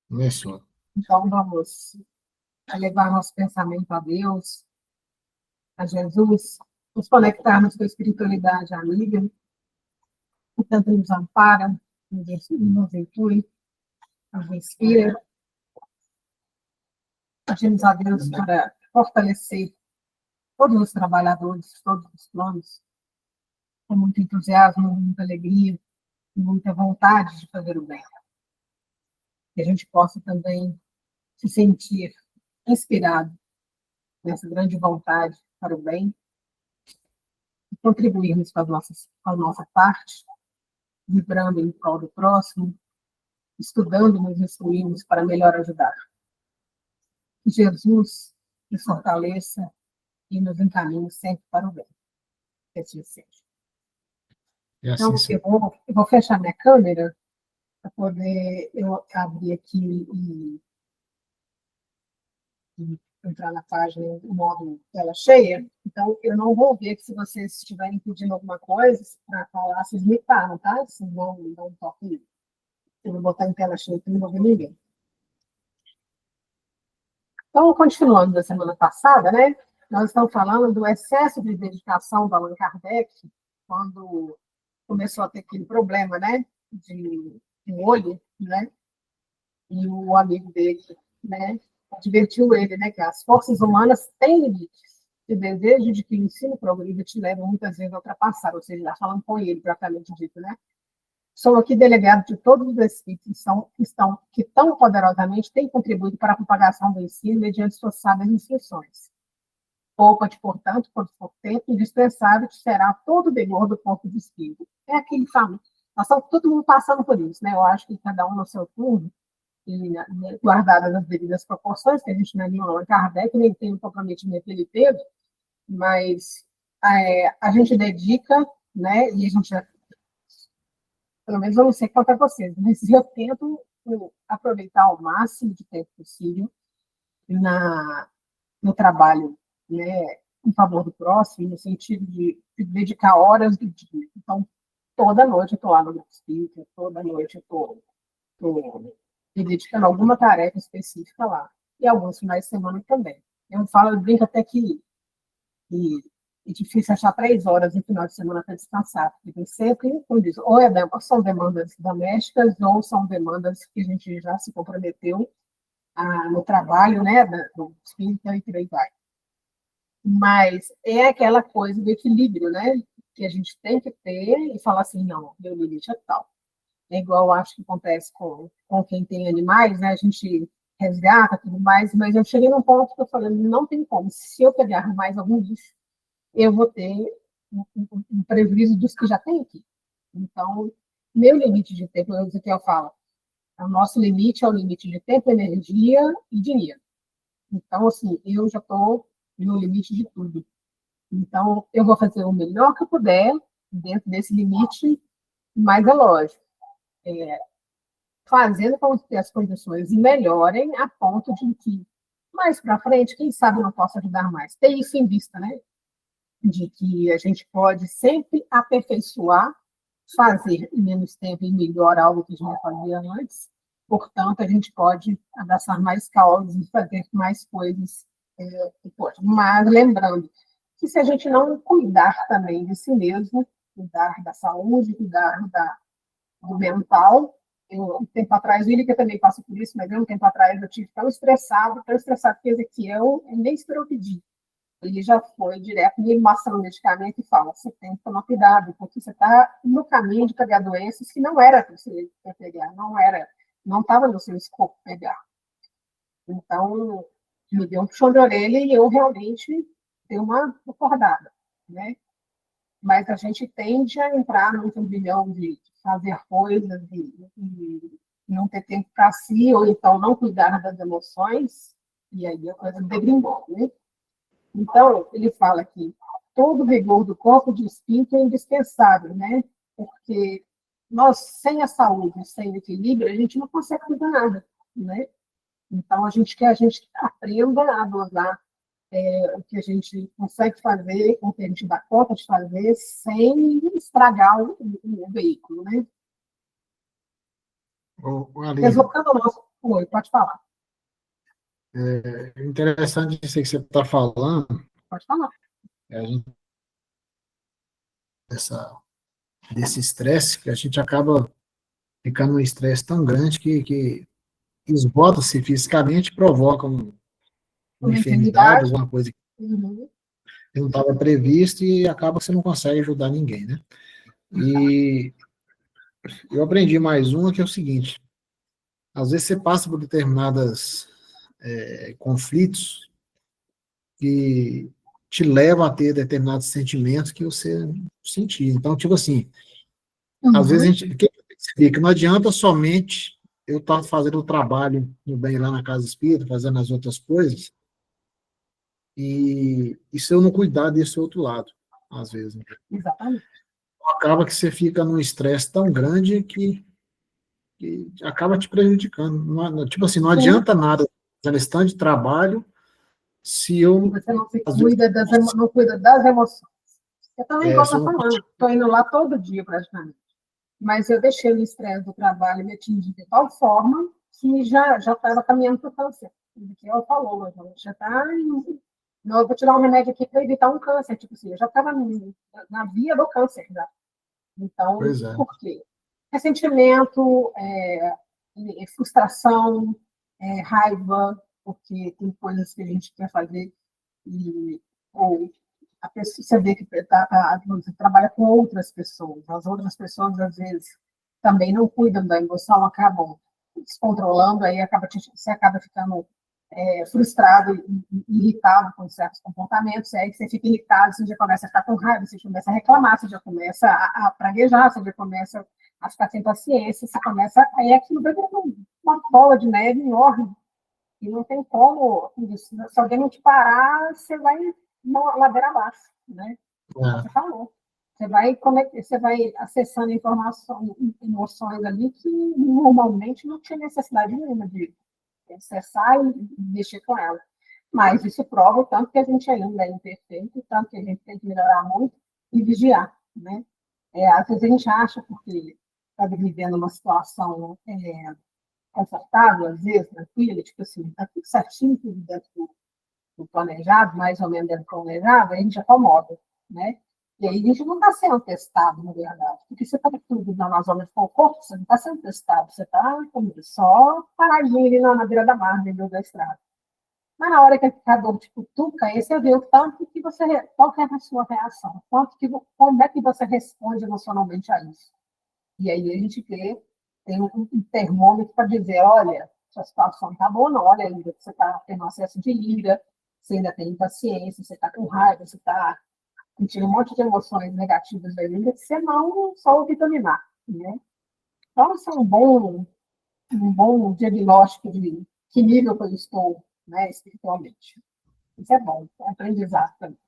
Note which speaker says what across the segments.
Speaker 1: Começou.
Speaker 2: Então, vamos levar nosso pensamento a Deus, a Jesus, nos conectarmos com a espiritualidade amiga, que tanto nos ampara, nos inclui, nos inspira. Pedimos a Deus para fortalecer todos os trabalhadores, todos os planos, com muito entusiasmo, muita alegria, muita vontade de fazer o bem. Que a gente possa também se sentir inspirado nessa grande vontade para o bem e contribuirmos com a nossa parte, vibrando em prol do próximo, estudando, nos instruímos para melhor ajudar. Que Jesus nos fortaleça e nos encaminhe sempre para o bem. Que assim seja.
Speaker 1: E assim
Speaker 2: Então,
Speaker 1: seja.
Speaker 2: eu vou fechar minha câmera para poder eu abrir aqui e entrar na página em modo tela cheia. Então, eu não vou ver se vocês estiverem pedindo alguma coisa para falar, vocês me param, tá? Vocês não toquem. Eu vou botar em tela cheia, que eu não vou ver ninguém. Então, continuando da semana passada, né, nós estamos falando do excesso de dedicação do Allan Kardec, quando começou a ter aquele problema, né, de olho, né, e o amigo dele, né, advertiu ele, né, que as forças humanas têm limites. O desejo de que o ensino progrida te leva muitas vezes a ultrapassar, ou seja, está falando com ele, propriamente dito, né? Sou aqui delegado de todos os espíritos que tão poderosamente têm contribuído para a propagação do ensino mediante suas sábias instruções. Poupa-te, portanto, por tempo indispensável, te será todo o vigor do corpo de espírito. É aquele famoso. Nós estamos todo mundo passando por isso, né? Eu acho que cada um no seu turno, e guardadas as devidas proporções, que a gente não é nenhum Allan Kardec, nem tem o comprometimento que ele teve, mas a gente dedica, né? E a gente pelo menos eu não sei quanto a vocês, mas eu tento aproveitar o máximo de tempo possível no trabalho, né, em favor do próximo, no sentido de dedicar horas do dia. Então, toda noite eu estou lá no grupo espírita, toda noite eu estou me dedicando a alguma tarefa específica lá. E alguns finais de semana também. Eu brinco até que é difícil achar 3 horas no final de semana para descansar, porque tem sempre, como diz, são demandas domésticas ou são demandas que a gente já se comprometeu no trabalho, né, do espírita e por aí vai. Mas é aquela coisa do equilíbrio, né, que a gente tem que ter e falar assim, não, meu limite é tal. É igual, acho que acontece com quem tem animais, né, a gente resgata tudo mais, mas eu cheguei num ponto que eu falei, não tem como, se eu pegar mais algum bicho, eu vou ter um prejuízo dos que já tem aqui. Então, meu limite de tempo, é o que eu falo, o nosso limite é o limite de tempo, energia e dinheiro. Então, assim, eu já estou no limite de tudo. Então, eu vou fazer o melhor que eu puder dentro desse limite, mas é lógico, fazendo com que as condições melhorem a ponto de que, mais para frente, quem sabe eu não posso ajudar mais. Tem isso em vista, né? De que a gente pode sempre aperfeiçoar, fazer em menos tempo e melhor algo que a gente já fazia antes. Portanto, a gente pode abraçar mais causas e fazer mais coisas depois. Mas lembrando que se a gente não cuidar também de si mesmo, cuidar da saúde, do mental, um tempo atrás, o William também passa por isso, mas um tempo atrás eu tive tão estressado que Ezequiel nem esperou pedir. Ele já foi direto, me mostrando o medicamento e fala, você tem que tomar cuidado, porque você está no caminho de pegar doenças que não era para você pegar, não estava no seu escopo pegar. Então, me deu um puxão de orelha e eu realmente dei uma acordada, né? Mas a gente tende a entrar num turbilhão de fazer coisas e não ter tempo para si, ou então não cuidar das emoções, e aí a coisa degringola, né? Então, ele fala que todo o vigor do corpo de espírito é indispensável, né? Porque nós, sem a saúde, sem o equilíbrio, a gente não consegue fazer nada, né? Então, a gente quer a gente aprenda a dosar o que a gente consegue fazer, o que a gente dá conta de fazer, sem estragar o veículo, né?
Speaker 1: Aline,
Speaker 2: Desfocando o nosso... Oi, pode falar,
Speaker 1: É interessante isso aí que você está falando,
Speaker 2: pode falar.
Speaker 1: a gente, desse estresse, que a gente acaba ficando num estresse tão grande que esgota-se fisicamente, provoca uma
Speaker 2: Uma
Speaker 1: enfermidade,
Speaker 2: enfermidade.
Speaker 1: alguma coisa
Speaker 2: Uhum.
Speaker 1: que não estava prevista e acaba que você não consegue ajudar ninguém, né? E eu aprendi mais uma que é o seguinte, às vezes você passa por determinadas conflitos que te levam a ter determinados sentimentos que você não sentia. Então, tipo assim, às vezes a
Speaker 2: Uhum.
Speaker 1: gente o que fica, não adianta somente eu estar fazendo o trabalho no bem lá na casa espírita, fazendo as outras coisas, e se eu não cuidar desse outro lado, às vezes. Né?
Speaker 2: Exatamente.
Speaker 1: Acaba que você fica num estresse tão grande que acaba te prejudicando. Tipo assim, não
Speaker 2: Sim,
Speaker 1: adianta nada fazer esse tanto de trabalho se
Speaker 2: e
Speaker 1: eu,
Speaker 2: você não se
Speaker 1: às vezes,
Speaker 2: cuida não cuida das emoções. Eu também, igual
Speaker 1: se
Speaker 2: está
Speaker 1: eu não.
Speaker 2: falando, estou indo lá todo dia praticamente. Mas eu deixei o estresse do trabalho me atingir de tal forma que já estava caminhando para o câncer. Que ela falou, já está. Não, eu vou tirar um remédio aqui para evitar um câncer. Tipo assim, eu já estava na via do câncer já. Então,
Speaker 1: Pois é.
Speaker 2: por quê? Ressentimento, frustração, raiva, porque tem coisas que a gente quer fazer e ou a pessoa, você vê que você trabalha com outras pessoas, as outras pessoas às vezes também não cuidam da emoção, acabam descontrolando, aí você acaba ficando frustrado e irritado com certos comportamentos, aí você fica irritado, você já começa a ficar com raiva, você começa a reclamar, você já começa a praguejar, você já começa a ficar sem paciência, você começa, aí aquilo vai uma bola de neve enorme, e não tem como, se alguém não te parar, você vai uma ladeira abaixo, né? Como
Speaker 1: É.
Speaker 2: você falou. Você vai acessando informações, emoções ali que normalmente não tinha necessidade nenhuma de acessar e mexer com ela. Mas isso prova o tanto que a gente ainda é imperfeito, o tanto que a gente tem que melhorar muito e vigiar, né? Às vezes a gente acha, porque está vivendo uma situação confortável, às vezes, tranquila, tipo assim, está tudo certinho, tudo dentro do planejado, mais ou menos dentro do planejado, a gente acomoda, né? E aí a gente não está sendo testado, na verdade, porque você está tudo na zona de conforto, você não está sendo testado, você está só paradinho ali na beira da margem da estrada. Mas na hora que a dor te cutuca, aí você vê o tanto que qual que é a sua reação, como é que você responde emocionalmente a isso. E aí a gente tem um termômetro para dizer, olha, sua situação está boa, não, olha ainda, você está tendo acesso de ira, você ainda tem impaciência, você está com raiva, você está sentindo um monte de emoções negativas ainda, que você não só vitaminar, né? Então, isso é um bom diagnóstico de que nível que eu estou, né, espiritualmente. Isso é bom, é aprendizado também.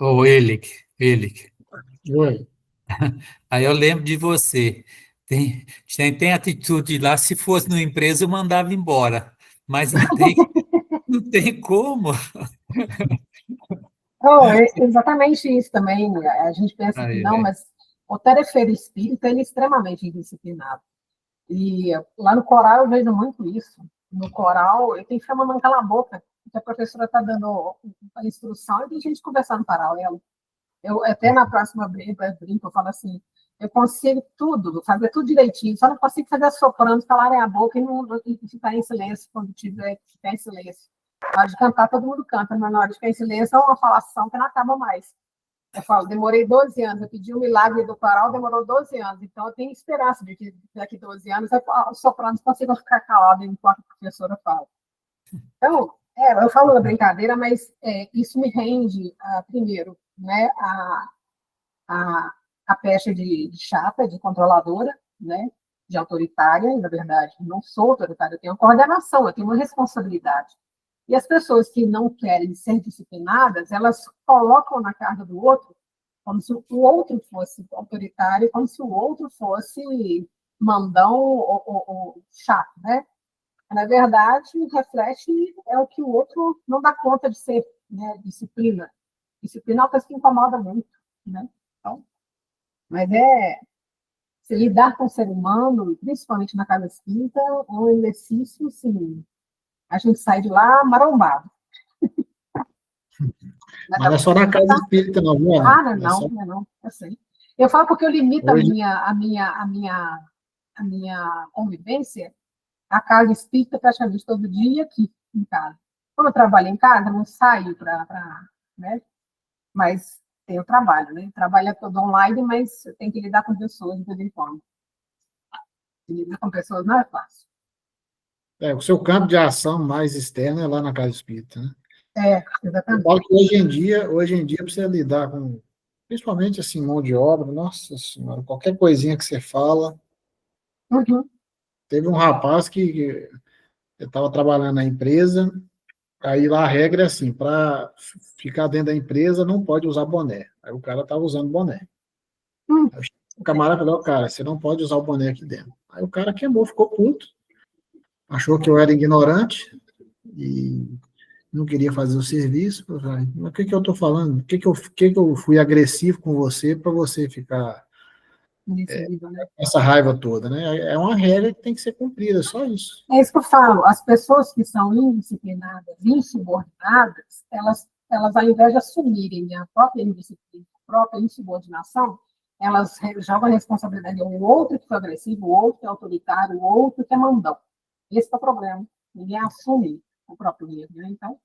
Speaker 3: Ô, Elic,
Speaker 1: Oi.
Speaker 3: aí eu lembro de você. Tem atitude lá, se fosse numa empresa, eu mandava embora. Mas não tem como.
Speaker 2: Oh, é exatamente isso também. A gente pensa que
Speaker 3: Aí,
Speaker 2: não,
Speaker 3: é.
Speaker 2: mas o tarefeiro espírita ele é extremamente indisciplinado. E lá no coral eu vejo muito isso. No coral, eu tenho que ficar mandando calar a boca, porque a professora está dando a instrução e tem gente conversando em paralelo. Eu até na próxima brinco, eu falo assim, eu consigo tudo, fazer tudo direitinho, só não consigo fazer soprando, calarem a boca e ficar em silêncio quando tiver que ficar em silêncio. Na hora de cantar, todo mundo canta, mas na hora de ficar em silêncio é uma falação que não acaba mais. Eu falo, demorei 12 anos, eu pedi um milagre do coral, demorou 12 anos, então eu tenho esperança de que daqui 12 anos os sopranos consigam ficar calados enquanto a professora fala. Então, eu falo na brincadeira, mas isso me rende, primeiro, né, a, a pecha de chata, de controladora, né, de autoritária, e, na verdade, não sou autoritária, eu tenho coordenação, eu tenho uma responsabilidade. E as pessoas que não querem ser disciplinadas, elas colocam na carga do outro como se o outro fosse autoritário, como se o outro fosse mandão ou chato, né? Na verdade, reflete o que o outro não dá conta de ser, né? Disciplina. Disciplina é uma coisa que incomoda muito, né? Então, mas Se lidar com o ser humano, principalmente na casa espírita, é um exercício, sim. A gente sai de lá marombado.
Speaker 1: Mas não é só na casa espírita, não, viu, Ana?
Speaker 2: Ah, não, eu sei. Eu falo porque eu limito
Speaker 1: Hoje,
Speaker 2: a minha convivência à casa espírita praticamente todo dia aqui em casa. Quando eu trabalho em casa, eu não saio né? Mas tem o trabalho, né? Trabalho é todo online, mas eu tenho que lidar com pessoas de vez em quando. Lidar com pessoas não é fácil.
Speaker 1: o seu campo de ação mais externo é lá na casa espírita, né? Eu
Speaker 2: Exatamente.
Speaker 1: falo que hoje em dia, para você lidar com, principalmente assim, mão de obra, nossa senhora, qualquer coisinha que você fala.
Speaker 2: Uhum.
Speaker 1: Teve um rapaz que eu estava trabalhando na empresa, aí lá a regra é assim, para ficar dentro da empresa não pode usar boné. Aí o cara estava usando boné. Aí o camarada falou, cara, você não pode usar o boné aqui dentro. Aí o cara queimou, ficou puto, achou que eu era ignorante e não queria fazer o serviço. Eu falei, mas o que que eu estou falando? Que eu fui agressivo com você para você ficar
Speaker 2: Nesse nível, né?
Speaker 1: com essa raiva toda, né? É uma regra que tem que ser cumprida, só isso.
Speaker 2: É isso que eu falo. As pessoas que são indisciplinadas, insubordinadas, elas ao invés de assumirem a própria indisciplina, a própria insubordinação, elas jogam a responsabilidade ao outro que foi agressivo, o outro que é autoritário, o outro que é mandão. Esse é o problema. Ninguém assume o próprio erro, né? Então,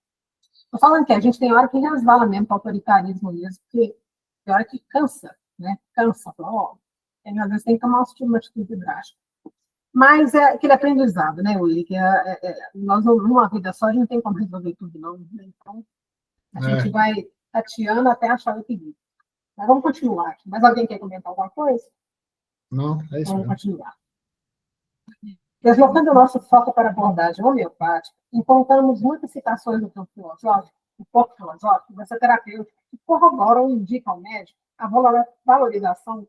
Speaker 2: estou falando que a gente tem hora que resvala mesmo para o autoritarismo mesmo, porque tem hora que cansa, né? Cansa. Ó, às vezes tem que tomar uma atitude drástica. Mas é aquele aprendizado, né, Willi? Que nós, numa vida só, a gente não tem como resolver tudo, não. Né? Então, a gente vai tateando até achar o equilíbrio. Mas vamos continuar aqui. Mais alguém quer comentar alguma coisa?
Speaker 1: Não, é isso
Speaker 2: Vamos
Speaker 1: mesmo.
Speaker 2: continuar. Deslocando o nosso foco para a abordagem homeopática, encontramos muitas citações do campo filosófico, do pouco filosófico, dessa terapêutica, que corroboram ou indicam ao médico a valorização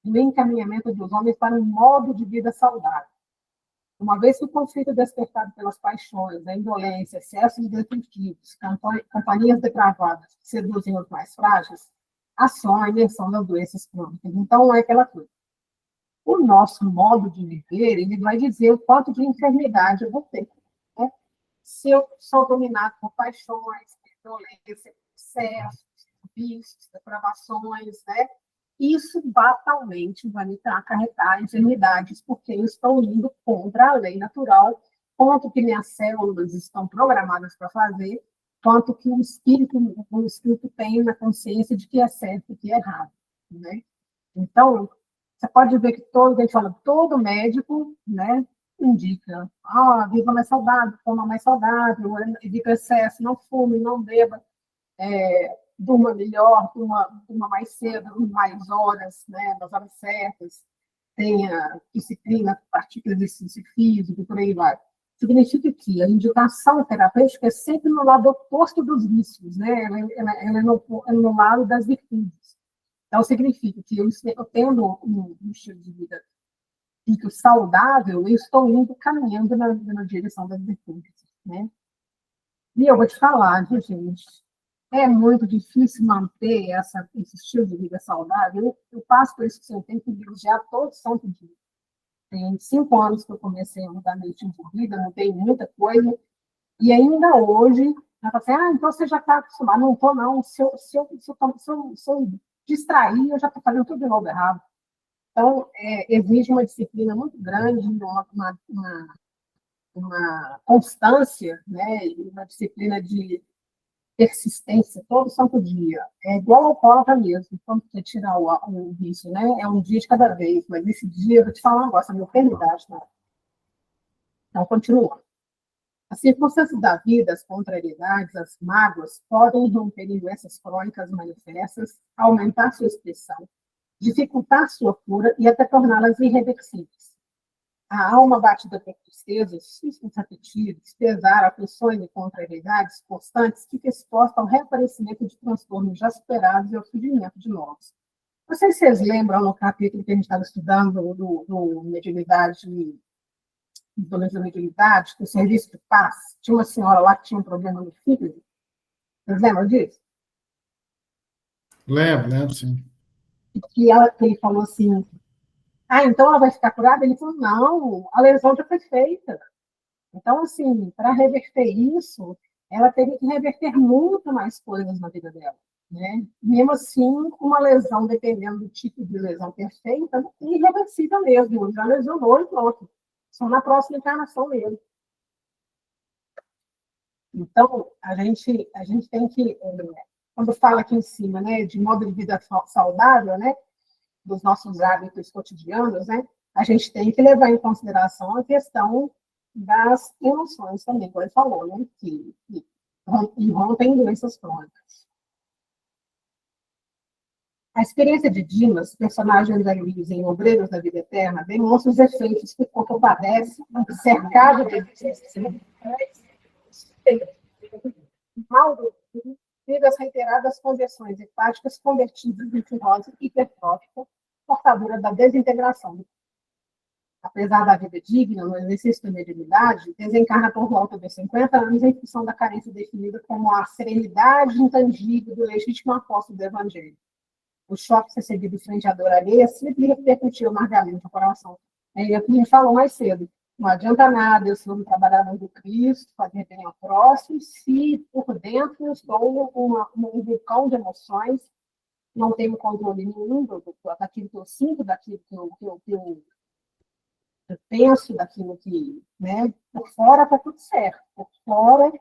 Speaker 2: do encaminhamento dos homens para um modo de vida saudável. Uma vez que o conflito despertado pelas paixões, a indolência, excessos destrutivos, companhias depravadas que seduzem os mais frágeis, ação a inversão das doenças crônicas. Então, é aquela coisa. O nosso modo de viver, ele vai dizer o quanto de enfermidade eu vou ter. Né? Se eu sou dominado por paixões, violência, excessos, vícios, depravações, né? Isso fatalmente vai me acarretar enfermidades, porque eu estou indo contra a lei natural, quanto que minhas células estão programadas para fazer, quanto que o espírito tem na consciência de que é certo e que é errado. Né? Então, você pode ver que a gente fala, todo médico, né, indica, viva mais saudável, coma mais saudável, evita excesso, não fume, não beba, durma melhor, durma mais cedo, mais horas, né, nas horas certas, tenha disciplina, pratique exercício físico, por aí vai. Significa que a indicação terapêutica é sempre no lado oposto dos vícios, né? Ela é no lado das virtudes. Então, significa que eu tendo um estilo de vida saudável, eu estou caminhando na direção das virtudes, né? E eu vou te falar, viu, gente, é muito difícil manter esse estilo de vida saudável. Eu passo por isso que eu tenho que vigiar todo santo dia. Tem 5 anos que eu comecei a mudar meu estilo de vida, mudei muita coisa, e ainda hoje, ela fala assim, então você já está acostumado. Não estou, não. Se eu distrair, eu já estou fazendo tudo de novo errado. Então, exige uma disciplina muito grande, uma constância, né, uma disciplina de persistência todo santo dia. É igual ao alcoólatra mesmo, quando você tirar o vício, né? É um dia de cada vez, mas esse dia, eu vou te falar um negócio, é minha eternidade, né? Então, continua. As circunstâncias da vida, as contrariedades, as mágoas, podem romper em doenças crônicas manifestas, aumentar sua expressão, dificultar sua cura e até torná-las irreversíveis. A alma batida por tristezas, sustos repetidos, pesar, aflições e contrariedades constantes fica exposta ao reaparecimento de transtornos já superados e ao surgimento de novos. Não sei se vocês lembram no capítulo que a gente estava estudando do mediunidade, doença da mediunidade, do serviço de paz, tinha uma senhora lá que tinha um problema no fígado. Vocês lembram disso?
Speaker 1: Lembro, sim.
Speaker 2: Que ele falou assim, então ela vai ficar curada? Ele falou, não, a lesão já foi feita. Então, assim, para reverter isso, ela teria que reverter muito mais coisas na vida dela, né? Mesmo assim, uma lesão, dependendo do tipo de lesão perfeita, é irreversível mesmo, já lesionou e pronto. Só na próxima encarnação mesmo. Então, a gente tem que, quando fala aqui em cima, né, de modo de vida saudável, né, dos nossos hábitos cotidianos, né, a gente tem que levar em consideração a questão das emoções também, como ele falou, né, que rompem doenças crônicas. A experiência de Dimas, personagem da Luiz em Obreiros da Vida Eterna, demonstra os efeitos que o corpo padece, cercado de Mauro teve as reiteradas conversões hepáticas convertidas em cirrose hipertrófica, portadora da desintegração. Apesar da vida digna, no exercício da mediunidade, desencarna por volta dos 50 anos em função da carência definida como a serenidade intangível do legítimo apóstolo do Evangelho. O choque recebido frente à dor alheia sempre repercutiu amargamente no coração. É o que a gente falou mais cedo. Não adianta nada eu ser um trabalhador do Cristo, fazer bem ao próximo, se por dentro eu estou um vulcão de emoções, não tenho controle nenhum daquilo que eu sinto, daquilo que eu penso, daquilo que, né, por fora está tudo certo. Por fora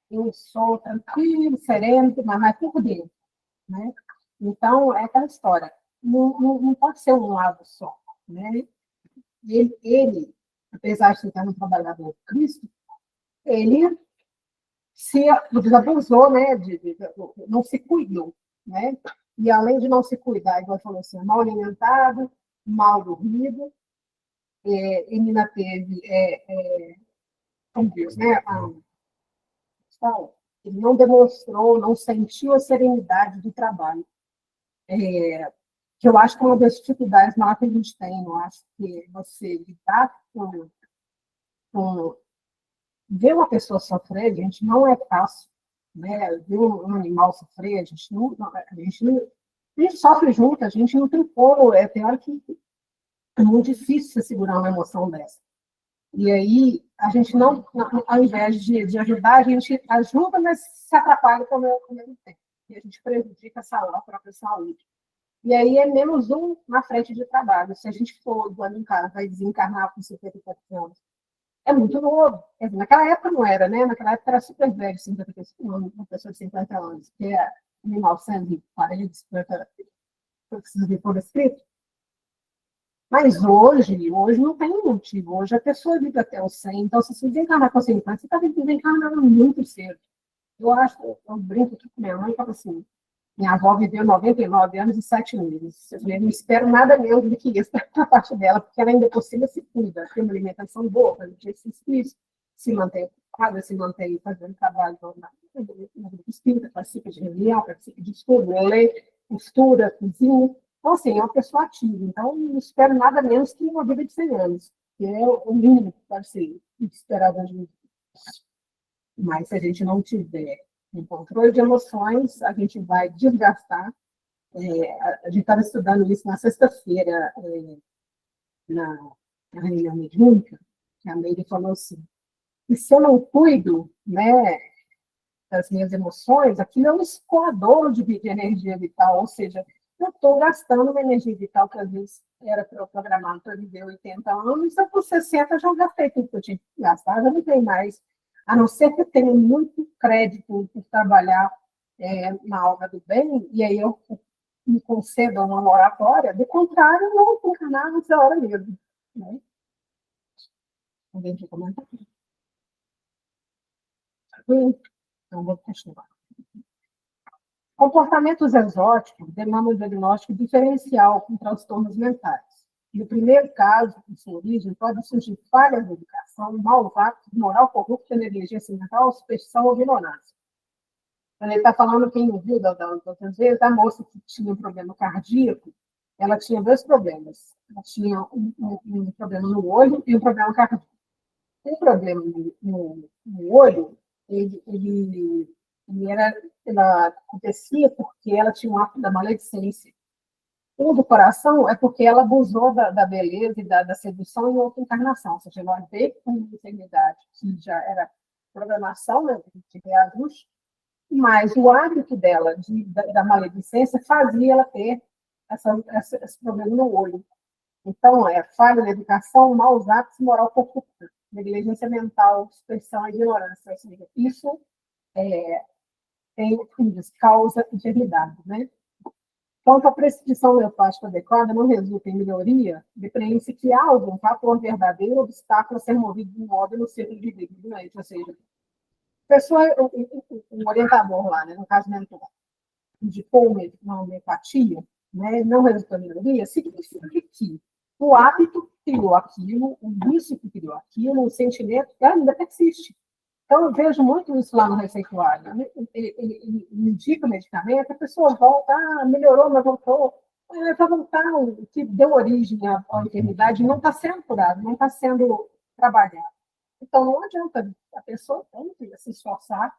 Speaker 2: eu sou tranquilo, sereno, mas por dentro, né? Então, é aquela história. Não pode ser um lado só, né? Ele, apesar de estar no trabalhador do Cristo, ele se abusou, né? Não se cuidou, né? E além de não se cuidar, igual falou assim, mal alimentado, mal dormido, ele ainda teve, como diz, né? Ele não demonstrou, não sentiu a serenidade do trabalho. Que eu acho que é uma das dificuldades maiores que a gente tem. Eu acho que você lidar com ver uma pessoa sofrer, gente, não é fácil. Né? Ver um animal sofrer, a gente sofre junto, a gente não tem como. Tem hora que é muito difícil você segurar uma emoção dessa. E aí, a gente não, ao invés de ajudar, a gente ajuda, mas se atrapalha como mesmo tempo. E a gente prejudica a própria saúde. E aí é menos um na frente de trabalho. Se a gente for do ano em casa, vai desencarnar com 54 anos. É muito novo. Naquela época não era, né? Naquela época era super velho, 55 anos, uma pessoa de 50 anos, que é 1940, 50, precisa ver por escrito. Mas hoje não tem motivo. Hoje a pessoa vive até os 100. Então, se você desencarnar com 50, você está desencarnando muito cedo. Eu brinco aqui com minha mãe e falo assim, minha avó viveu 99 anos e 7 meses. Eu não espero nada menos do que isso da parte dela, porque ela ainda por cima se cuida, tem uma alimentação boa, faz exercício físico, se mantém ocupada, se mantém fazendo trabalho no grupo espírita, participa de reunião, participa de estudo, lê, costura, cozinha. Então, assim, é uma pessoa ativa. Então, não espero nada menos que uma vida de 100 anos, que é o mínimo que pode ser esperado hoje em dia. Mas se a gente não tiver um controle de emoções, a gente vai desgastar. A gente estava estudando isso na sexta-feira, na reunião mediúnica, que a Meire falou assim, e se eu não cuido, né, das minhas emoções, aquilo é um escoador de energia vital, ou seja, eu estou gastando uma energia vital que às vezes era para eu programar para viver 80 anos, e com 60 já gastei tudo que eu tinha que gastar, já não tem mais. A não ser que eu tenha muito crédito por trabalhar na obra do bem, e aí eu me concedo uma moratória, do contrário, eu não vou encarnar nessa hora mesmo. Né? Alguém quer comentar? Então, vou continuar. Comportamentos exóticos demandam um diagnóstico diferencial com transtornos mentais. No primeiro caso, em sua origem, pode surgir falhas de educação, maus hábitos, moral corrupta, negligência mental, superstição ou ignorância. Ele está falando, quem ouviu das outras vezes, a moça que tinha um problema cardíaco, ela tinha dois problemas. Ela tinha um problema no olho e um problema cardíaco. O problema no olho, ela acontecia porque ela tinha um ato da maledicência. O do coração é porque ela abusou da beleza e da sedução em outra encarnação. Ou seja, ela veio com uma enfermidade que já era programação, né, de reajuste, mas o hábito dela da maledicência fazia ela ter esse problema no olho. Então, falha na educação, maus hábitos, moral corrupta, negligência mental, suspeição e ignorância. Ou seja, isso tem, como diz, causa enfermidade, né? Quanto à prescrição homeopática adequada não resulta em melhoria, depreende-se que há algum fator verdadeiro obstáculo a ser movido de modo no ciclo de vida do doente. Ou seja, a pessoa, um orientador lá, né, no caso mentor, indicou uma homeopatia, né, não resultou em melhoria, significa que o hábito criou aquilo, o vício que criou aquilo, o sentimento ainda persiste. Então, eu vejo muito isso lá no receituário. Ele indica o medicamento, a pessoa volta, melhorou, mas voltou. Vai voltar, o que deu origem à enfermidade não está sendo curado, não está sendo trabalhado. Então, não adianta, a pessoa tem que se esforçar.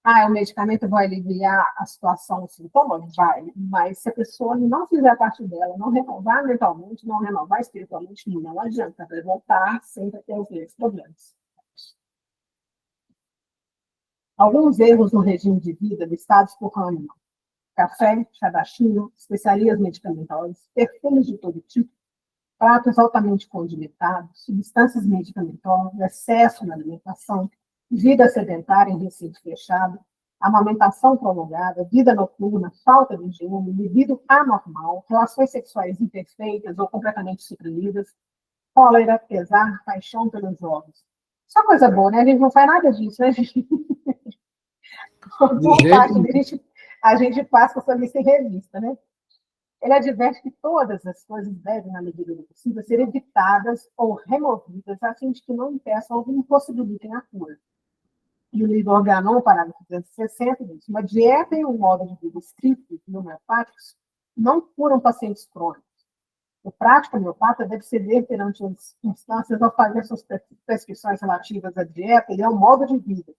Speaker 2: O medicamento vai aliviar a situação, o sintoma? Vai, mas se a pessoa não fizer a parte dela, não renovar mentalmente, não renovar espiritualmente, não adianta, vai voltar sempre a ter os mesmos problemas. Alguns erros no regime de vida listados por Hahnemann: café, chá da China, especiarias medicamentosas, perfumes de todo tipo, pratos altamente condimentados, substâncias medicamentosas, excesso na alimentação, vida sedentária em recinto fechado, amamentação prolongada, vida noturna, falta de higiene, libido anormal, relações sexuais imperfeitas ou completamente suprimidas, cólera, pesar, paixão pelos jogos. Só coisa boa, né? A gente não faz nada disso, né, gente? Boa parte a gente passa essa lista em revista, né? Ele adverte que todas as coisas devem, na medida do possível, ser evitadas ou removidas, a fim de que não impeçam ou impossibilitem a cura. E o livro Organon, parágrafo 260, diz: uma dieta e um modo de vida estricto e homeopáticos não curam pacientes crônicos. O prático homeopata deve ceder perante as instâncias ao fazer suas prescrições relativas à dieta e ao modo de vida.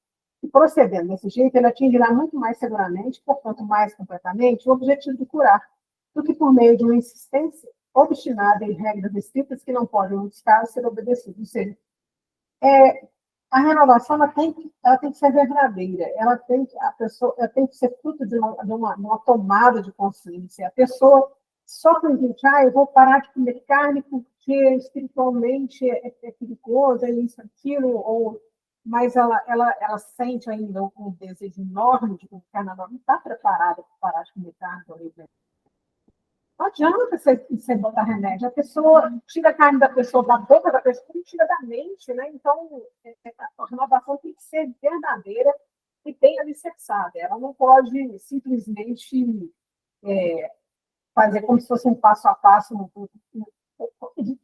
Speaker 2: E procedendo desse jeito, ele atingirá muito mais seguramente, portanto, mais completamente, o objetivo de curar, do que por meio de uma insistência obstinada em regras estritas que não podem, em muitos casos, ser obedecidas. Ou seja, a renovação ela tem que ser verdadeira, ela tem que ser fruto de uma tomada de consciência. A pessoa só simplesmente, eu vou parar de comer carne porque espiritualmente é perigoso, é isso, aquilo, mas ela sente ainda um desejo enorme de comer carne, ela não está preparada para parar de comer carne, por exemplo. Não adianta você botar remédio. A pessoa tira a carne da pessoa, da boca da pessoa, e tira da mente, né? Então, a renovação tem que ser verdadeira e bem alicerçada. Ela não pode simplesmente fazer como se fosse um passo a passo,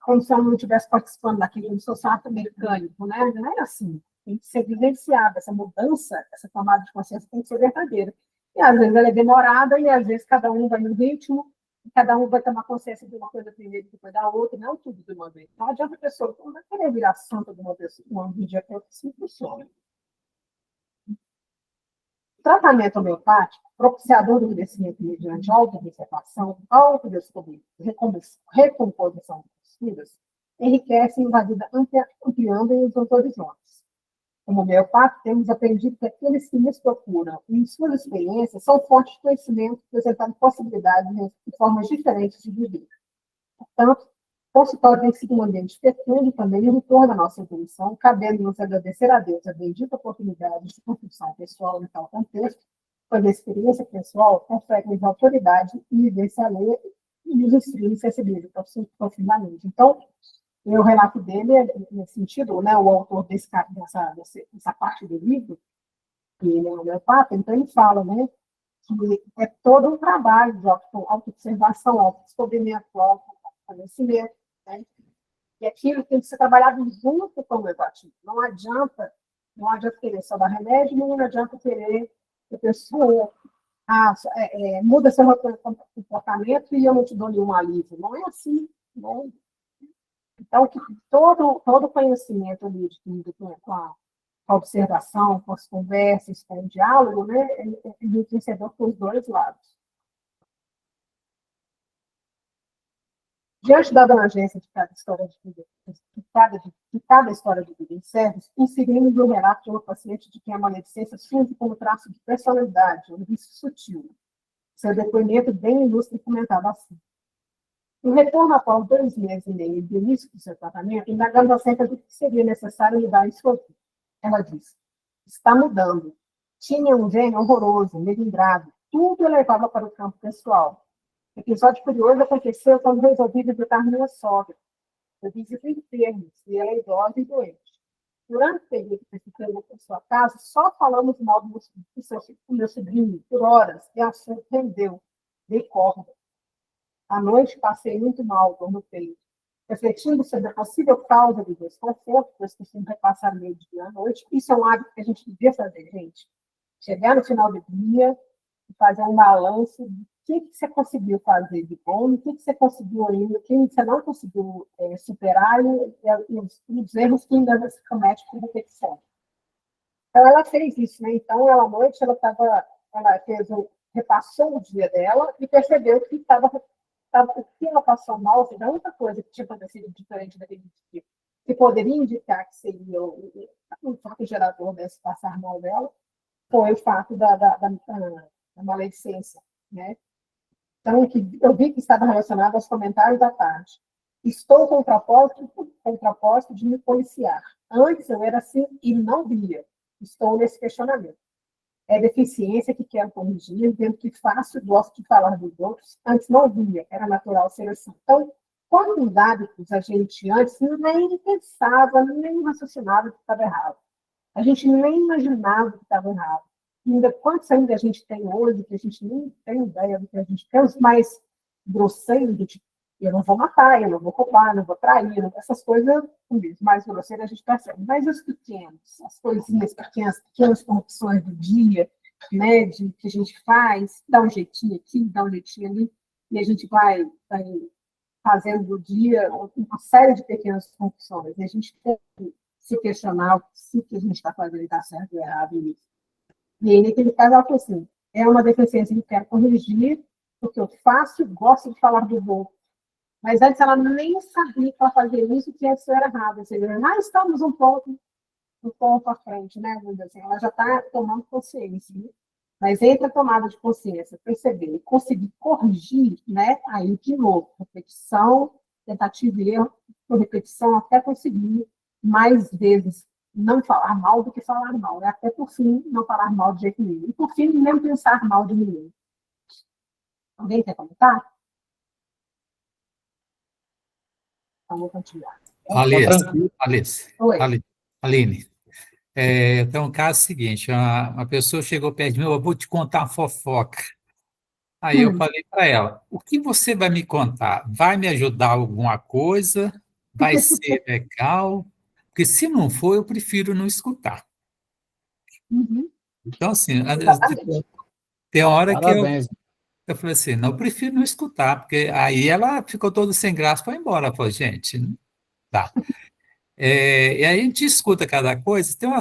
Speaker 2: como se ela não estivesse participando daquilo, como se fosse um ato mecânico, né? Não é assim. Tem que ser vivenciada. Essa mudança, essa tomada de consciência tem que ser verdadeira. E às vezes ela é demorada, e às vezes cada um vai no ritmo, cada um vai tomar consciência de uma coisa primeiro e depois da outra, não tudo de uma vez. Não adianta a pessoa não vai querer virar santa de uma pessoa, um dia que assim funciona. O tratamento homeopático, propiciador do crescimento mediante auto-reservação, autodescobrimento, recomposição das vidas, enriquece a vida ampliando os horizontes. Como homeopata, temos aprendido que aqueles que nos procuram e em suas experiências são fontes de conhecimento, apresentando possibilidades e formas diferentes de viver. Portanto, o consultório tem sido um ambiente fecundo também no retorno da nossa evolução, cabendo-nos agradecer a Deus a bendita oportunidade de construção pessoal em tal contexto, pois a experiência pessoal confere-nos autoridade e vivência alheia e nos instrui a seguir profundamente. Então, o relato dele é nesse sentido, né, o autor dessa parte do livro, que ele é homeopata, então ele fala, né, que é todo um trabalho de auto-observação, auto-descobrimento, auto-conhecimento, né, e aquilo tem que ser trabalhado junto com o homeopatia. Não adianta querer só dar remédio, não adianta querer que a pessoa muda seu comportamento e eu não te dou nenhum alívio. Não é assim, né? Então, todo conhecimento ali com a observação, com as conversas, com o diálogo, né, é enriquecedor para os dois lados. Diante da abrangência de cada história de vida, de cada história de vida em serviço, inserimos o relato de uma paciente de quem a maledicência surge como traço de personalidade, um vício sutil. Seu depoimento bem ilustre comentava assim. No retorno após 2 meses e meio do início do seu tratamento, indagamos acerca do que seria necessário mudar em sua vida. Ela disse, está mudando. Tinha um gênio horroroso, melindrado. Tudo eu levava para o campo pessoal. O episódio curioso aconteceu quando resolvi visitar minha sogra. Eu visito enfermos, e ela é idosa e doente. Durante o período que ficamos em sua casa, só falamos mal do meu sobrinho por horas, e a assunto rendeu. Dei corda. À noite, passei muito mal, dor no peito. Refletindo sobre a possível causa do desconforto, pois costumo repassar meio-dia à noite, isso é um hábito que a gente devia fazer, gente. Chegar no final do dia e fazer um balanço do que você conseguiu fazer de bom, o que você conseguiu ainda, o que você não conseguiu superar e os erros que ainda se comete por repetição. Então, ela fez isso, né? Então, ela, à noite, ela repassou o dia dela e percebeu que o que ela passou mal, assim, a única coisa que tinha acontecido diferente daquele dia, que poderia indicar que seria o fato gerador desse passar mal dela, foi o fato da maledicência, né? Então, eu vi que estava relacionado aos comentários da tarde. Estou com o propósito de me policiar. Antes eu era assim e não via. Estou nesse questionamento. É deficiência que quero corrigir, vendo que faço, gosto de falar dos outros. Antes não via, era natural ser assim. Então, quantos hábitos a gente antes nem pensava, nem raciocinava que estava errado. A gente nem imaginava que estava errado. Ainda, quantos ainda a gente tem hoje, que a gente nem tem ideia do que a gente tem, os mais grosseiros, do tipo, eu não vou matar, eu não vou roubar, eu não vou trair, não, essas coisas, mais grosseiras a gente percebe. Mas os pequenos, as coisinhas pequenas, pequenas corrupções do dia, né, que a gente faz, dá um jeitinho aqui, dá um jeitinho ali, e a gente vai fazendo do dia uma série de pequenas corrupções. E a gente tem que se questionar se o que a gente está fazendo está certo ou errado nisso. E aí, naquele caso, ela falou assim, é uma deficiência que eu quero corrigir, porque eu faço e gosto de falar do outro. Mas antes ela nem sabia que ela fazia isso, que isso era errado. Ou seja, estamos um ponto à frente, né, Wanda? Assim, ela já está tomando consciência. Né? Mas entre a tomada de consciência, perceber e conseguir corrigir, né, aí de novo, repetição, tentativa e erro, por repetição, até conseguir mais vezes não falar mal do que falar mal. Né? Até por fim, não falar mal de jeito nenhum. E por fim, nem pensar mal de ninguém. Alguém quer comentar? Então, vou continuar.
Speaker 3: Alice,
Speaker 2: Oi.
Speaker 3: Aline, então o caso é o seguinte, uma pessoa chegou perto de mim, eu vou te contar uma fofoca. Aí eu falei para ela, o que você vai me contar? Vai me ajudar alguma coisa? Vai ser legal? Porque se não for, eu prefiro não escutar.
Speaker 2: Uhum.
Speaker 3: Então, assim,
Speaker 2: Exatamente.
Speaker 3: tem hora que
Speaker 1: Parabéns.
Speaker 3: eu falei assim, não, eu prefiro não escutar, porque aí ela ficou toda sem graça, foi embora. Ela falou, gente, não dá. E aí a gente escuta cada coisa. Tem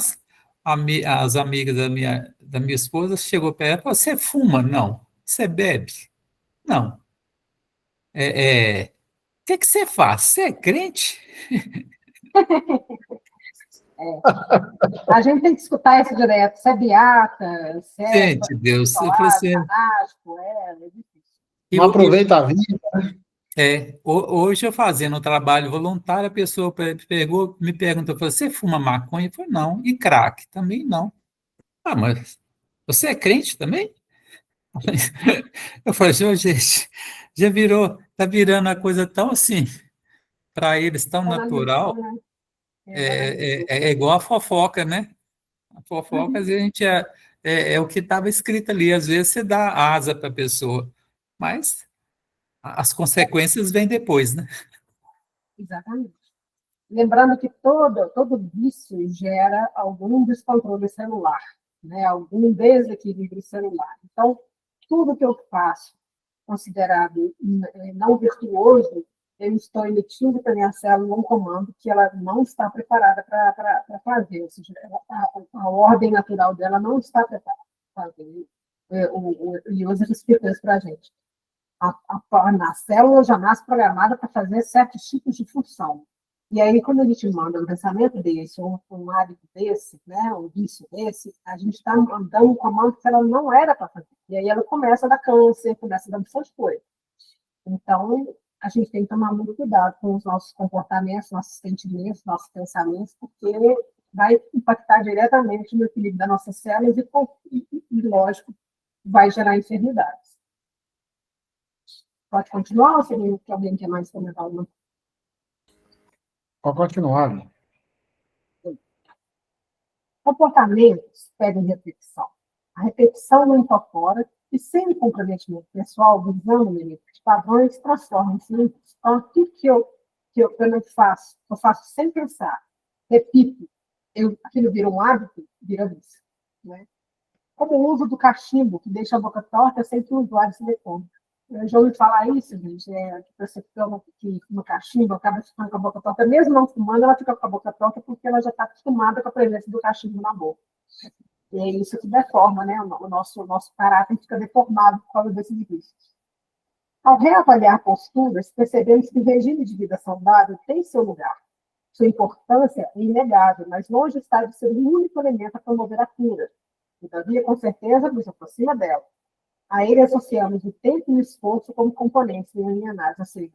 Speaker 3: as amigas da minha esposa chegou perto ela e falou, você fuma? Não. Você bebe? Não. O que você faz? Você é crente?
Speaker 2: A gente tem que escutar isso direto. Se é beata, se é
Speaker 3: Gente, Deus. Eu falei
Speaker 2: falar,
Speaker 3: assim,
Speaker 2: fanático, é difícil.
Speaker 3: e,
Speaker 1: Não aproveita a vida.
Speaker 3: hoje eu fazendo um trabalho voluntário, a pessoa me perguntou, falou, você fuma maconha? Eu falei, não. E crack? Também não. Ah, mas você é crente também? Eu falei, gente, tá virando a coisa tão assim, para eles tão
Speaker 2: Banalização,
Speaker 3: natural,
Speaker 2: né? Exatamente.
Speaker 3: é igual a fofoca, né? A fofoca,
Speaker 2: Uhum.
Speaker 3: às vezes, é o que estava escrito ali, às vezes você dá asa para a pessoa, mas as consequências vêm depois, né?
Speaker 2: Exatamente. Lembrando que todo vício gera algum descontrole celular, né? Algum desequilíbrio celular. Então, tudo que eu faço considerado não virtuoso, eu estou emitindo para a minha célula um comando que ela não está preparada para fazer, ou seja, a ordem natural dela não está preparada para fazer. E usa respeitando para a gente. A célula já nasce programada para fazer certos tipos de função. E aí, quando a gente manda um pensamento desse, ou um hábito desse, né, um vício desse, a gente está mandando um comando que ela não era para fazer. E aí ela começa a dar câncer, começa a dar bastante coisa. Então, a gente tem que tomar muito cuidado com os nossos comportamentos, nossos sentimentos, nossos pensamentos, porque vai impactar diretamente no equilíbrio das nossas células e lógico, vai gerar enfermidades. Pode continuar ou seria que alguém quer mais comentar alguma
Speaker 1: Pode continuar, Vi.
Speaker 2: coisa? Comportamentos pedem repetição. A repetição não incorpora e, sem o comprometimento pessoal, visando limites padrões, transforma-se em vício. Então, tudo que eu não faço, eu faço sem pensar, repito, aquilo vira um hábito, vira vício. Né? Como o uso do cachimbo, que deixa a boca torta sem que o usuário se dê conta. Eu já ouvi falar isso, gente, que a pessoa que fuma cachimbo acaba ficando com a boca torta, mesmo não fumando, ela fica com a boca torta porque ela já está acostumada com a presença do cachimbo na boca. E é isso que deforma, né? O nosso caráter fica deformado por causa desses vícios. Ao reavaliar posturas, percebemos que o regime de vida saudável tem seu lugar. Sua importância é inegável, mas longe está de ser o único elemento a promover a cura. Todavia, com certeza, nos aproxima dela. A ele associamos o tempo e o esforço como componentes em minha análise. Ou seja,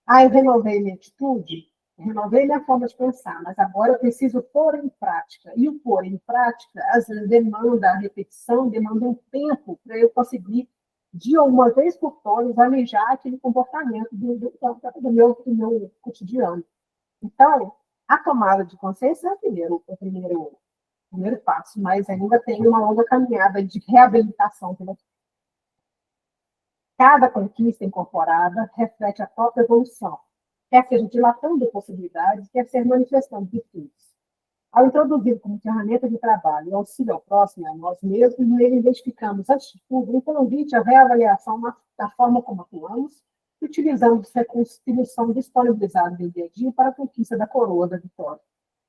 Speaker 2: eu renovei minha atitude, renovei minha forma de pensar, mas agora eu preciso pôr em prática. E o pôr em prática, às vezes, demanda a repetição, demanda um tempo para eu conseguir, de uma vez por todas, alejar aquele comportamento do meu cotidiano. Então, a tomada de consciência é o primeiro passo, mas ainda tem uma longa caminhada de reabilitação pela frente. Cada conquista incorporada reflete a própria evolução, quer seja dilatando possibilidades, quer ser manifestando virtudes. Ao introduzir como ferramenta de trabalho o auxílio ao próximo e a nós mesmos, nele identificamos, antes de tudo, um convite à reavaliação da forma como atuamos, utilizando os recursos que nos são disponibilizados no dia a dia para a conquista da coroa da vitória.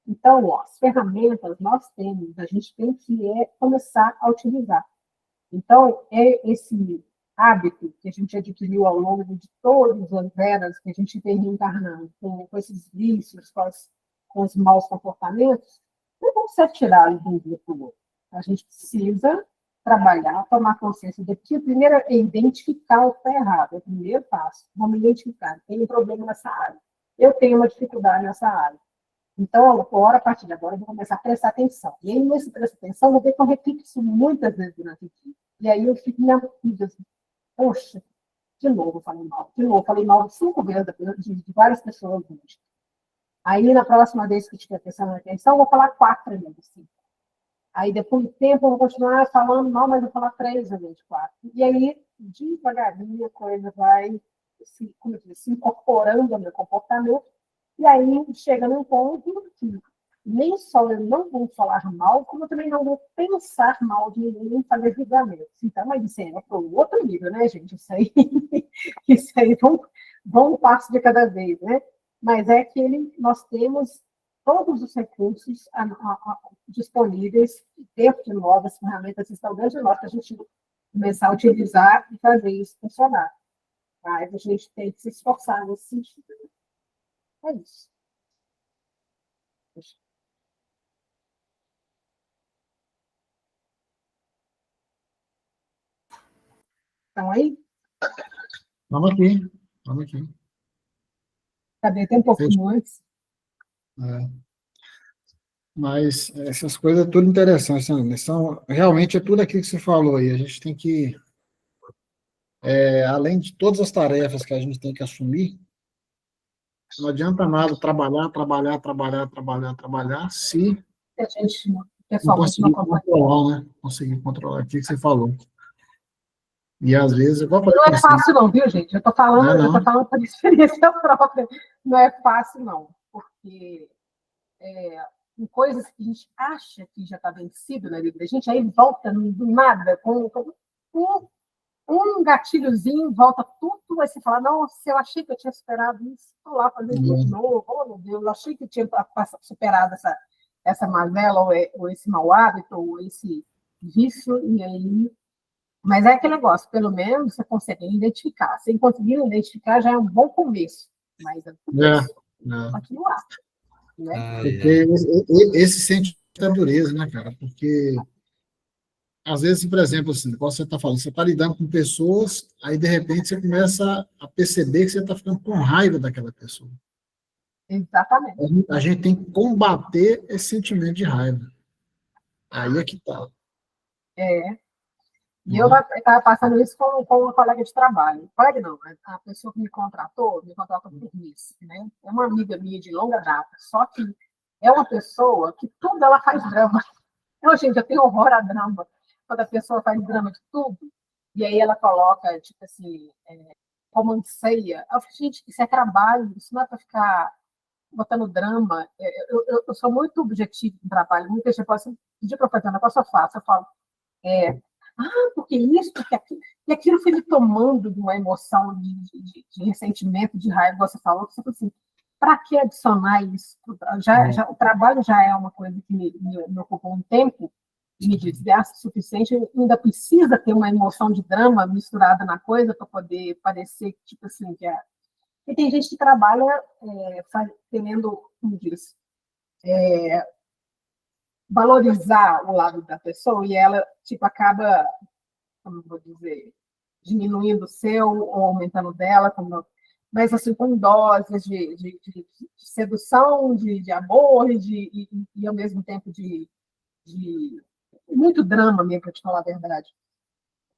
Speaker 2: Então, as ferramentas nós temos, a gente tem que começar a utilizar. Então, é esse hábito que a gente adquiriu ao longo de todas as eras que a gente vem reencarnando, com esses vícios, com os maus comportamentos, não vão ser tirados de um dia para o outro. A gente precisa trabalhar, tomar consciência de que o primeiro é identificar o que está errado, é o primeiro passo. Vamos identificar, tem um problema nessa área. Eu tenho uma dificuldade nessa área. Então, agora, a partir de agora, eu vou começar a prestar atenção. E aí, nesse prestar atenção, eu vou ver que eu repito isso muitas vezes durante o dia. E aí eu fico me afligindo assim, poxa, de novo eu falei mal 5 vezes de várias pessoas hoje. Aí, na próxima vez que estiver prestando atenção, eu vou falar 4 vezes. Assim. Aí, depois do tempo, eu vou continuar falando mal, mas eu vou falar 3 vezes de 4. E aí, devagarinho, a coisa vai se incorporando ao meu comportamento. E aí, chega num ponto que nem só eu não vou falar mal, como eu também não vou pensar mal de ninguém, nem fazer julgamentos. Então, mas isso aí é para o outro nível, né, gente? Isso aí vão um passo de cada vez, né? Mas é que nós temos todos os recursos disponíveis dentro de nós, as ferramentas estão dentro de nós, para a gente começar a utilizar e fazer isso funcionar. Mas a gente tem que se esforçar nesse sentido. É isso. Estão aí?
Speaker 1: Vamos aqui.
Speaker 2: Cadê? Tem um pouquinho antes.
Speaker 1: Mas essas coisas é tudo interessante, né? Realmente é tudo aquilo que você falou aí. A gente tem que, além de todas as tarefas que a gente tem que assumir, não adianta nada trabalhar, se
Speaker 2: A gente,
Speaker 1: não
Speaker 2: pessoalmente, não acompanha.
Speaker 1: controlar, né? Conseguir controlar aquilo que você falou. E às vezes, igual
Speaker 2: Não é fácil não, viu, gente? Eu estou falando por experiência própria. Não é fácil, não. Porque em coisas que a gente acha que já está vencido na vida da gente, aí volta do nada, com um gatilhozinho, volta tudo, aí você fala, nossa, eu achei que eu tinha superado isso, estou lá fazendo isso de novo, oh meu Deus, eu achei que eu tinha superado essa mazela, ou esse mau hábito, ou esse vício, e aí Mas é aquele negócio, pelo menos você consegue identificar. Se conseguir identificar, já é um bom começo. Mas é um começo. Continuar. Né?
Speaker 1: Porque esse sente a dureza, né, cara? Porque, às vezes, por exemplo, assim, como você está falando, você está lidando com pessoas, aí, de repente, você começa a perceber que você está ficando com raiva daquela pessoa.
Speaker 2: Exatamente.
Speaker 1: A gente tem que combater esse sentimento de raiva. Aí é que tá.
Speaker 2: E eu estava passando isso com uma colega de trabalho. Colega não, a pessoa que me contratou por mês, né? É uma amiga minha de longa data, só que é uma pessoa que tudo ela faz drama. Eu, gente, eu tenho horror a drama. Quando a pessoa faz drama de tudo, e aí ela coloca, tipo assim, romanceia. Eu falo, gente, isso é trabalho, isso não é para ficar botando drama. Eu sou muito objetiva no trabalho. Muita gente pode pedir para fazer um negócio, eu faço. Eu falo, porque isso, porque aquilo. E aquilo foi me tomando de uma emoção de ressentimento, de raiva, você falou, que você falou assim, para que adicionar isso? O trabalho já é uma coisa que me ocupou um tempo, me desgasta o suficiente, ainda precisa ter uma emoção de drama misturada na coisa para poder parecer, tipo assim, que é... E tem gente que trabalha tendo, como diz, valorizar o lado da pessoa e ela, tipo, acaba, como vou dizer, diminuindo o seu ou aumentando o dela, mas assim, com doses de sedução, de amor e ao mesmo tempo de muito drama mesmo, para te falar a verdade.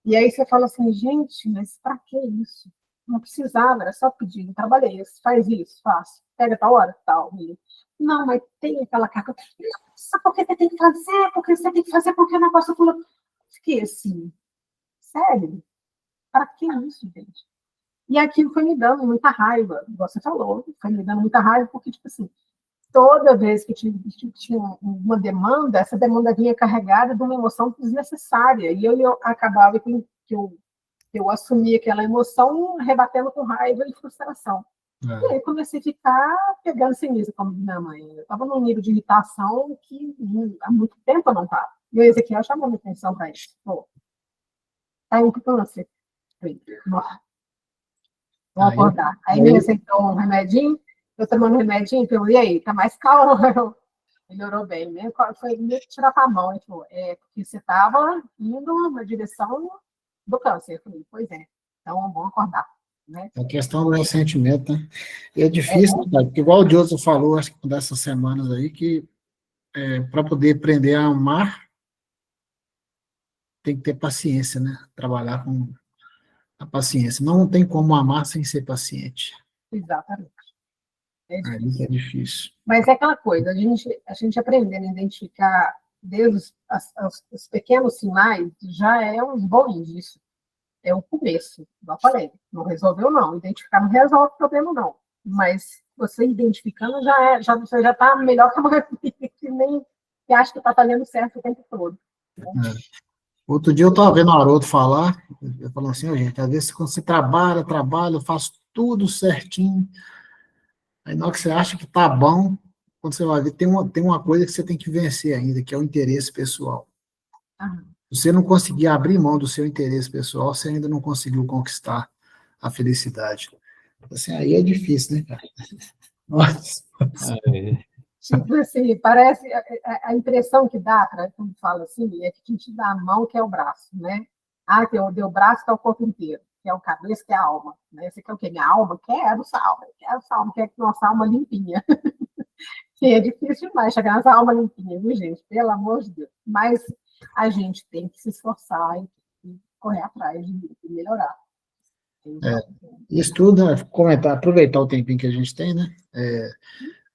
Speaker 2: E aí você fala assim, gente, mas para que isso? Não precisava, era só pedir, eu trabalhei isso, faz isso, faço, pega tal hora, tal. Não, mas tem aquela carga, nossa, porque você tem que fazer, porque você tem que fazer, porque o negócio pula. Fiquei assim, sério? Para que isso, gente? E aquilo foi me dando muita raiva, igual você falou, foi me dando muita raiva, porque, tipo assim, toda vez que tinha uma demanda, essa demanda vinha carregada de uma emoção desnecessária, e eu acabava que eu assumia aquela emoção rebatendo com raiva e frustração. E aí comecei a ficar pegando cinza, como minha mãe. Eu estava num nível de irritação que há muito tempo eu não estava. E o Ezequiel chamou minha atenção para isso. Pô, tá indo com você. Vamos acordar. Aí me receitou um remedinho, eu tomando um remedinho, eu falei, e aí, tá mais calmo? Melhorou bem, né? Foi meio que tirar com a mão. Ele falou, porque você estava indo na direção do câncer. Eu falei, pois é, então vamos acordar. Né?
Speaker 1: A questão do ressentimento, né? E é difícil, né, porque igual o Joseph falou, acho que dessas semanas aí, que para poder aprender a amar, tem que ter paciência, né? Trabalhar com a paciência. Não tem como amar sem ser paciente.
Speaker 2: Exatamente.
Speaker 1: Aí é difícil.
Speaker 2: Mas é aquela coisa, a gente aprendendo a identificar desde os pequenos sinais, já é um bom indício. É o começo, como eu falei. Não resolveu, não. Identificar não resolve o problema, não. Mas você identificando, você já está melhor que a maioria que nem que acha que está fazendo certo o tempo todo. Né?
Speaker 1: Outro dia eu estava vendo o Haroldo falar, eu falando assim, gente, às vezes quando você trabalha, eu faço tudo certinho, aí na hora que você acha que está bom, quando você vai ver, tem uma coisa que você tem que vencer ainda, que é o interesse pessoal. Se você não conseguir abrir mão do seu interesse pessoal, você ainda não conseguiu conquistar a felicidade. Assim, aí é difícil, né, cara? Nossa.
Speaker 2: Tipo assim, parece a impressão que dá, quando fala assim, é que a gente dá a mão, que é o braço, né? Deu o braço, que é o corpo inteiro, que é o cabeça, que é a alma. Né? Você quer o quê? Minha alma? Quero salva, quero nossa alma limpinha. Sim, é difícil demais chegar nessa alma limpinha, viu, gente? Pelo amor de Deus. Mas a gente tem que se esforçar e correr atrás de melhorar. Então,
Speaker 1: isso tudo, aproveitar o tempinho que a gente tem, né?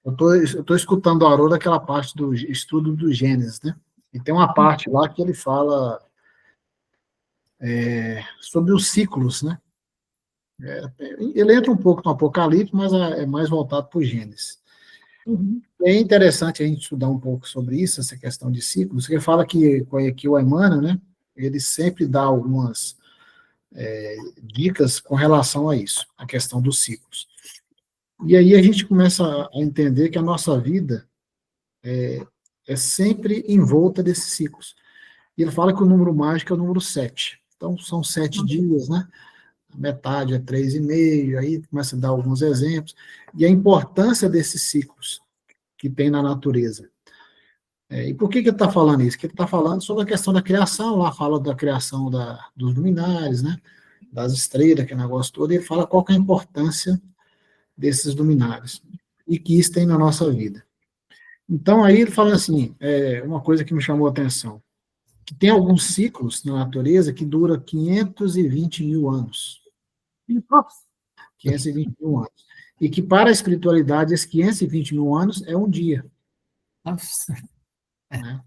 Speaker 1: Eu estou escutando o Haroldo aquela parte do estudo do Gênesis, né? E tem uma parte lá que ele fala sobre os ciclos, né? Ele entra um pouco no Apocalipse, mas é mais voltado para o Gênesis. É interessante a gente estudar um pouco sobre isso, essa questão de ciclos. Ele fala que o Emmanuel, né? Ele sempre dá algumas dicas com relação a isso, a questão dos ciclos. E aí a gente começa a entender que a nossa vida é sempre envolta desses ciclos. E ele fala que o número mágico é o número 7. Então, são 7 dias, né? A metade é 3,5, aí começa a dar alguns exemplos. E a importância desses ciclos que tem na natureza. E por que ele está falando isso? Porque ele está falando sobre a questão da criação, lá fala da criação dos luminares, né? Das estrelas, que é negócio todo, e ele fala qual que é a importância desses luminares, e que isso tem na nossa vida. Então, aí ele fala assim, uma coisa que me chamou a atenção, que tem alguns ciclos na natureza que duram 520 mil anos. 520 mil anos. E que para a espiritualidade, esses 520 mil anos é um dia.
Speaker 3: Nossa.
Speaker 1: Né?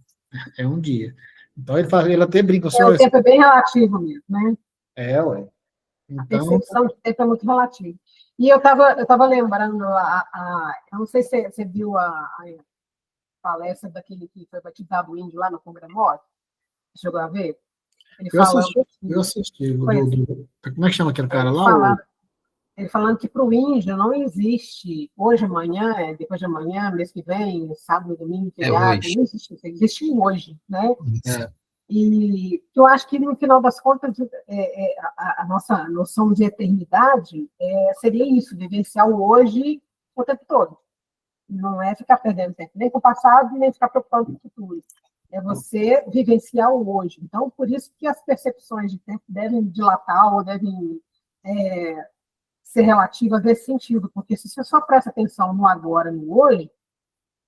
Speaker 1: É um dia. Então, ele até brinca assim,
Speaker 2: O tempo é bem relativo mesmo, né?
Speaker 1: ué.
Speaker 2: A
Speaker 1: Então,
Speaker 2: percepção de tempo é muito relativa. E eu estava lembrando, eu não sei se você viu a palestra daquele que foi batizado o índio lá no Congresso, chegou a ver? Ele
Speaker 1: eu assisti.
Speaker 2: Como
Speaker 1: é que chama aquele cara lá?
Speaker 2: Ele falando que para o índio não existe hoje, amanhã, depois de amanhã, mês que vem, sábado, domingo, feriado, não existe isso, existe um hoje, né? E eu acho que, no final das contas, a nossa noção de eternidade seria isso, vivenciar o hoje o tempo todo. Não é ficar perdendo tempo, nem com o passado, nem ficar preocupado com o futuro. É você vivenciar o hoje. Então, por isso que as percepções de tempo devem dilatar ou devem ser relativas nesse sentido, porque se você só presta atenção no agora, no hoje,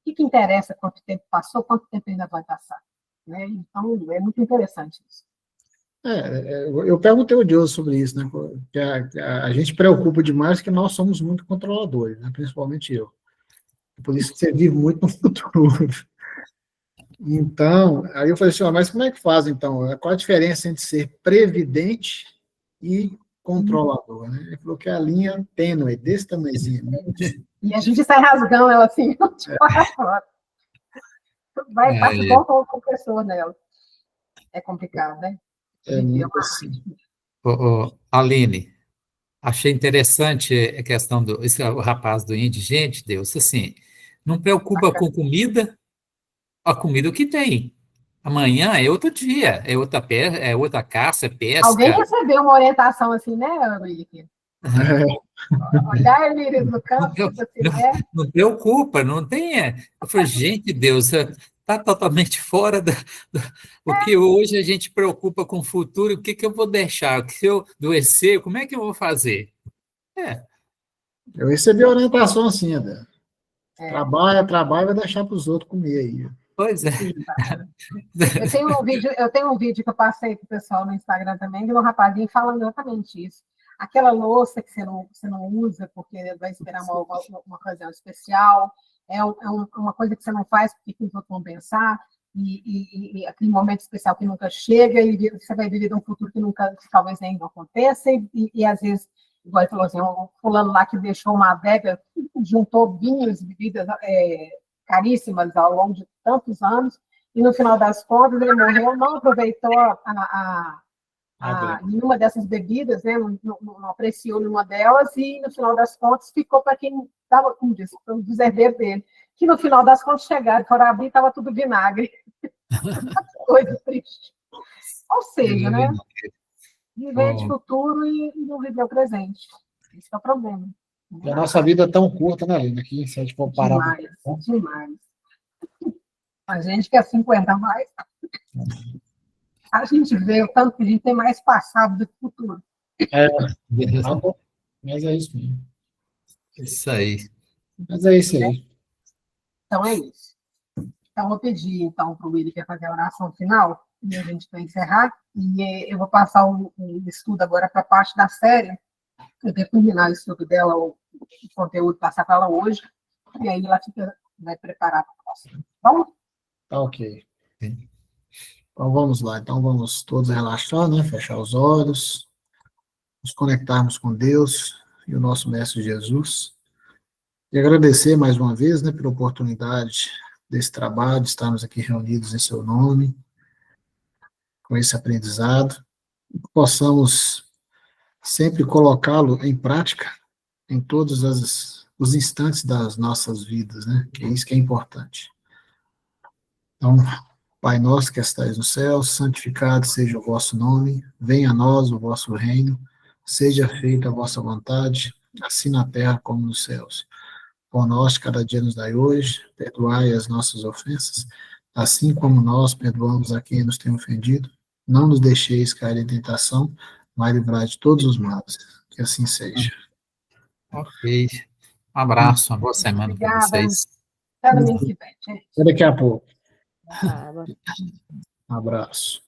Speaker 2: o que interessa quanto tempo passou, quanto tempo ainda vai passar? Né? Então, é muito interessante isso.
Speaker 1: Eu perguntei ao Deus sobre isso, né? Que a gente preocupa demais que nós somos muito controladores, né? Principalmente eu. Por isso que você vive muito no futuro. Então, aí eu falei assim, mas como é que faz, então? Qual a diferença entre ser previdente e controlador, né? Ele falou que é a linha tênue, desse tamanhozinho. Né?
Speaker 2: E a gente sai rasgando ela assim, passa igual com o compressor nela. É complicado, né?
Speaker 1: Muito assim.
Speaker 3: Aline, achei interessante a questão o rapaz do índio. Gente, Deus, assim, não preocupa com comida, a comida o que tem. Amanhã é outro dia, é outra caça, pesca.
Speaker 2: Alguém recebeu uma orientação assim, né, Henrique? Olhar lírios no campo,
Speaker 3: não preocupa, não tem. Eu falei, gente, Deus, está totalmente fora o que hoje a gente preocupa com o futuro, o que eu vou deixar? Se eu adoecer, como é que eu vou fazer?
Speaker 1: Eu recebi a orientação assim, André. Trabalha, vai deixar para os outros comer aí.
Speaker 3: Pois é.
Speaker 2: Eu tenho um vídeo que eu passei para o pessoal no Instagram também, de um rapazinho falando exatamente isso. Aquela louça que você não usa porque vai esperar uma ocasião especial, uma coisa que você não faz porque os outros vão pensar, e aquele momento especial que nunca chega, e você vai viver um futuro que talvez nem aconteça, e às vezes, igual ele falou assim, um fulano lá que deixou uma adega, juntou vinhos e bebidas caríssimas ao longo de tantos anos, e no final das contas ele morreu, não aproveitou nenhuma dessas bebidas, né? Não apreciou nenhuma delas, e no final das contas ficou para quem estava, como disse, para os herdeiros dele, que no final das contas chegaram, foram abrir, estava tudo vinagre. Coisa triste. Ou seja, né? Viver de futuro e não viver o presente. Esse é o problema.
Speaker 1: E a nossa vida é tão curta, né, Lina? Que se a gente for parar...
Speaker 2: Demais. A gente quer 50 mais. A gente vê o tanto que a gente tem mais passado do que futuro.
Speaker 1: Mas é isso mesmo.
Speaker 3: Isso aí.
Speaker 1: Mas é isso aí.
Speaker 2: Então é isso. Então, vou pedir para o Willi fazer a oração final, e a gente vai encerrar. E eu vou passar o estudo agora para a parte da série. Eu devo terminar o estudo dela, o conteúdo, passar para ela hoje, e aí ela vai preparar para o próximo. Bom?
Speaker 1: Tá ok. Então vamos lá. Então vamos todos relaxar, né? Fechar os olhos, nos conectarmos com Deus e o nosso Mestre Jesus. E agradecer mais uma vez, né, pela oportunidade desse trabalho, de estarmos aqui reunidos em seu nome, com esse aprendizado, e que possamos sempre colocá-lo em prática em todos os instantes das nossas vidas, né? Que é isso que é importante. Então, Pai nosso que estais no céu, santificado seja o vosso nome, venha a nós o vosso reino, seja feita a vossa vontade, assim na terra como nos céus. Pão nosso cada dia nos dai hoje, perdoai as nossas ofensas, assim como nós perdoamos a quem nos tem ofendido. Não nos deixeis cair em tentação, mas livrai de todos os males. Que assim seja.
Speaker 3: Ok. Um abraço, uma boa semana para
Speaker 2: Obrigada.
Speaker 3: vocês.
Speaker 2: Até domingo que vem, gente.
Speaker 1: Até daqui a pouco.
Speaker 4: Acaba.
Speaker 1: Um abraço.